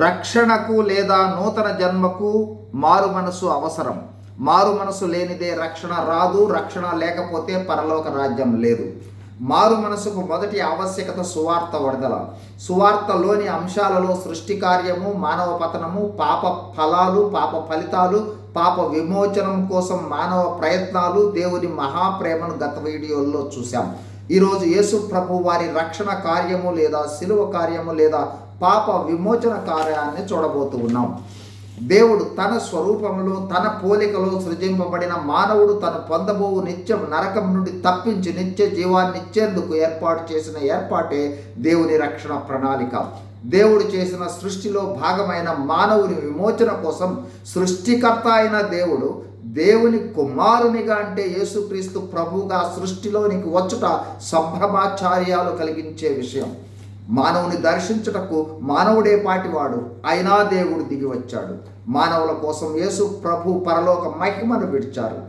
రక్షణకు లేదా నూతన జన్మకు మారు మనసు అవసరం. మారు మనసు లేనిదే రక్షణ రాదు. రక్షణ లేకపోతే పరలోక రాజ్యం లేదు. మారు మనసుకు మొదటి ఆవశ్యకత సువార్త విడుదల. సువార్తలోని అంశాలలో సృష్టి కార్యము, మానవ పతనము, పాప ఫలాలు, పాప ఫలితాలు, పాప విమోచనం కోసం మానవ ప్రయత్నాలు, దేవుని మహాప్రేమను గత వీడియోల్లో చూశాం. ఈరోజు యేసు ప్రభు వారి రక్షణ కార్యము లేదా శిలువ కార్యము లేదా పాప విమోచన కార్యాన్ని చూడబోతూ ఉన్నాం. దేవుడు తన స్వరూపంలో తన పోలికలో సృజింపబడిన మానవుడు తను పొందబోవు నిత్యం నరకం నుండి తప్పించి నిత్య జీవాన్ని ఇచ్చేందుకు ఏర్పాటు చేసిన ఏర్పాటే దేవుని రక్షణ ప్రణాళిక. దేవుడు చేసిన సృష్టిలో భాగమైన మానవుని విమోచన కోసం సృష్టికర్త అయిన దేవుడు దేవుని కుమారునిగా అంటే యేసుక్రీస్తు ప్రభువుగా సృష్టిలోనికి వచ్చుట సంభ్రమాచార్యాలు కలిగించే విషయం. మానవుని దర్శించుటకు మానవుడే పాటివాడు అయినా దేవుడు దిగి వచ్చాడు. మానవుల కోసం యేసు ప్రభు పరలోక మహిమను విడిచారు.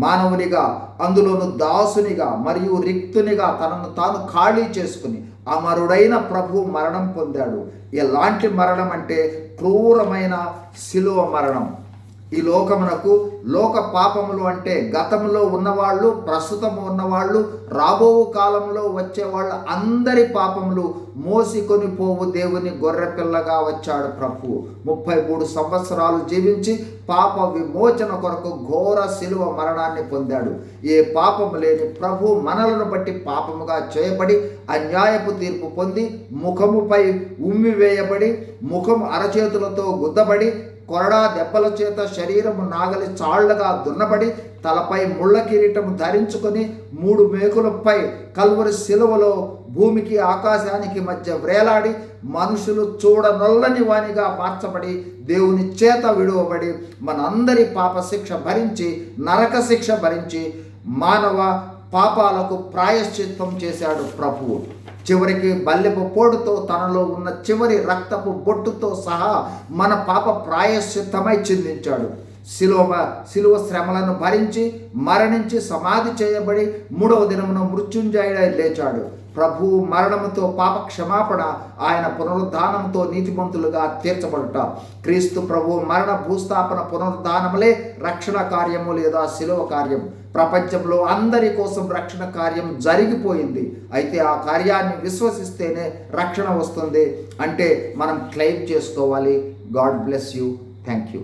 మానవునిగా, అందులోను దాసునిగా మరియు రిక్తునిగా తనను తాను ఖాళీ చేసుకుని అమరుడైన ప్రభు మరణం పొందాడు. ఎలాంటి మరణం అంటే క్రూరమైన శిలువ మరణం. ఈ లోకమునకు లోక పాపములు అంటే గతంలో ఉన్నవాళ్ళు, ప్రస్తుతం ఉన్నవాళ్ళు, రాబో కాలంలో వచ్చేవాళ్ళ అందరి పాపములు మోసికొని పోవు దేవుని గొర్రెపిల్లగా వచ్చాడు ప్రభు. 33 సంవత్సరాలు జీవించి పాప విమోచన కొరకు ఘోర శిలువ మరణాన్ని పొందాడు. ఏ పాపము లేని ప్రభు మనలను బట్టి పాపముగా చేయబడి అన్యాయపు తీర్పు పొంది ముఖముపై ఉమ్మివేయబడి ముఖము అరచేతులతో గుద్దబడి కొరడా దెబ్బల చేత శరీరము నాగలి చాళ్లగా దున్నబడి తలపై ముళ్ళ కిరీటము ధరించుకొని 3 మేకులపై కల్వరి శిలువలో భూమికి ఆకాశానికి మధ్య వ్రేలాడి మనుషులు చూడనొల్లని వానిగా మార్చబడి దేవుని చేత విడువబడి మనందరి పాప శిక్ష భరించి నరక శిక్ష భరించి మానవ పాపాలకు ప్రాయశ్చిత్తం చేశాడు ప్రభువు. చివరికి బల్లెపు పోటుతో తనలో ఉన్న చివరి రక్తపు బొట్టుతో సహా మన పాప ప్రాయశ్చిత్తమై చిందించాడు. శిలువ శ్రమలను భరించి మరణించి సమాధి చేయబడి 3వ దినమున మృత్యుంజయుడై లేచాడు. ప్రభువు మరణముతో పాప క్షమాపణ, ఆయన పునరుద్ధానంతో నీతిమంతులుగా తీర్చబడుట. క్రీస్తు ప్రభువు మరణ భూస్థాపన పునరుద్ధానములే రక్షణ కార్యము లేదా శిలువ కార్యం. ప్రపంచంలో అందరి కోసం రక్షణ కార్యం జరిగిపోయింది. అయితే ఆ కార్యాన్ని విశ్వసిస్తేనే రక్షణ వస్తుంది. అంటే మనం క్లెయిమ్ చేసుకోవాలి. God bless you. Thank you.